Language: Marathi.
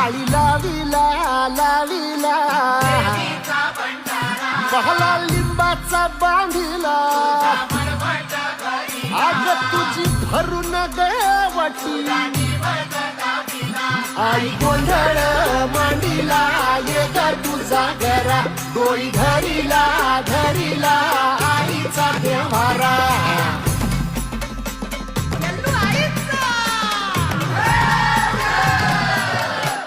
माळी लाविला लाविला बहला लिंबाचा बांधिला आग तुझी भरून गवटी आई गोंधळ मांडीला ये ग तुझा घरा डोळी धरीला धरीला आईचा देवारा